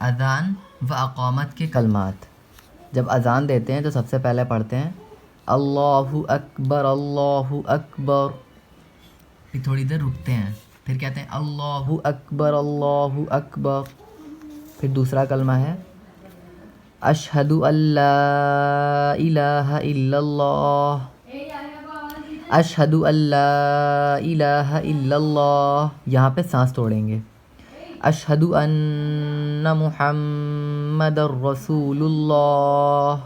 اذان و اقامت کے کلمات. جب اذان دیتے ہیں تو سب سے پہلے پڑھتے ہیں اللہ اکبر اللہ اکبر، پھر تھوڑی دیر رکتے ہیں، پھر کہتے ہیں اللہ اکبر اللہ اکبر. پھر دوسرا کلمہ ہے اشہد ان لا الہ الا اللہ، اشہد ان لا الہ الا اللہ، یہاں پہ سانس توڑیں گے. اشہد ان محمد رسول اللہ،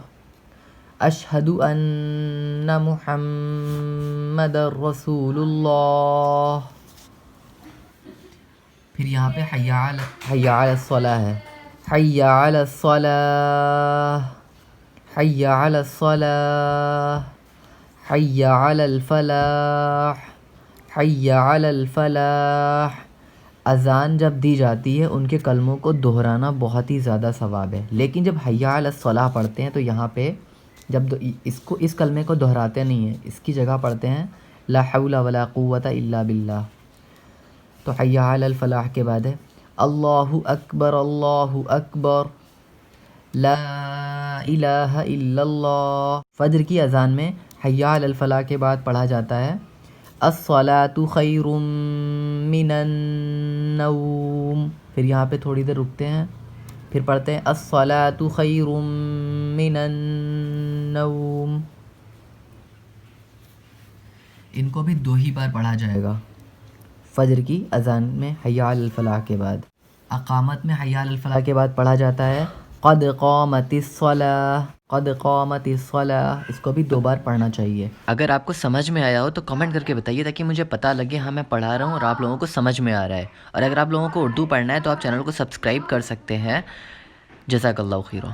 اشہد ان محمد رسول اللہ. پھر یہاں پہ حی علی الصلاۃ ہے، حی علی الصلاۃ، حی علی الصلاۃ، حی علی الفلاح، حی علی الفلاح. اذان جب دی جاتی ہے ان کے کلموں کو دہرانا بہت ہی زیادہ ثواب ہے، لیکن جب حی علی الصلاۃ پڑھتے ہیں تو یہاں پہ جب اس کلمے کو دہراتے نہیں ہیں، اس کی جگہ پڑھتے ہیں لا حول ولا قوۃ الا باللہ. تو حی علی الفلاح کے بعد ہے اللہ اکبر لا الہ الا اللہ. فجر کی اذان میں حی علی الفلاح کے بعد پڑھا جاتا ہے الصلاۃ خیر من النوم. پھر یہاں پہ تھوڑی دیر رکتے ہیں، پھر پڑھتے ہیں الصلاۃ خیر من النوم. ان کو بھی 2 ہی بار پڑھا جائے گا فجر کی اذان میں حی علی الفلاح کے بعد. اقامت میں حی علی الفلاح کے بعد پڑھا جاتا ہے قد قامت الصلاۃ، قد قامت الصلاۃ. اس کو بھی 2 بار پڑھنا چاہیے. اگر آپ کو سمجھ میں آیا ہو تو کمنٹ کر کے بتائیے تاکہ مجھے پتہ لگے ہاں میں پڑھا رہا ہوں اور آپ لوگوں کو سمجھ میں آ رہا ہے. اور اگر آپ لوگوں کو اردو پڑھنا ہے تو آپ چینل کو سبسکرائب کر سکتے ہیں. جزاک اللہ خیرہ.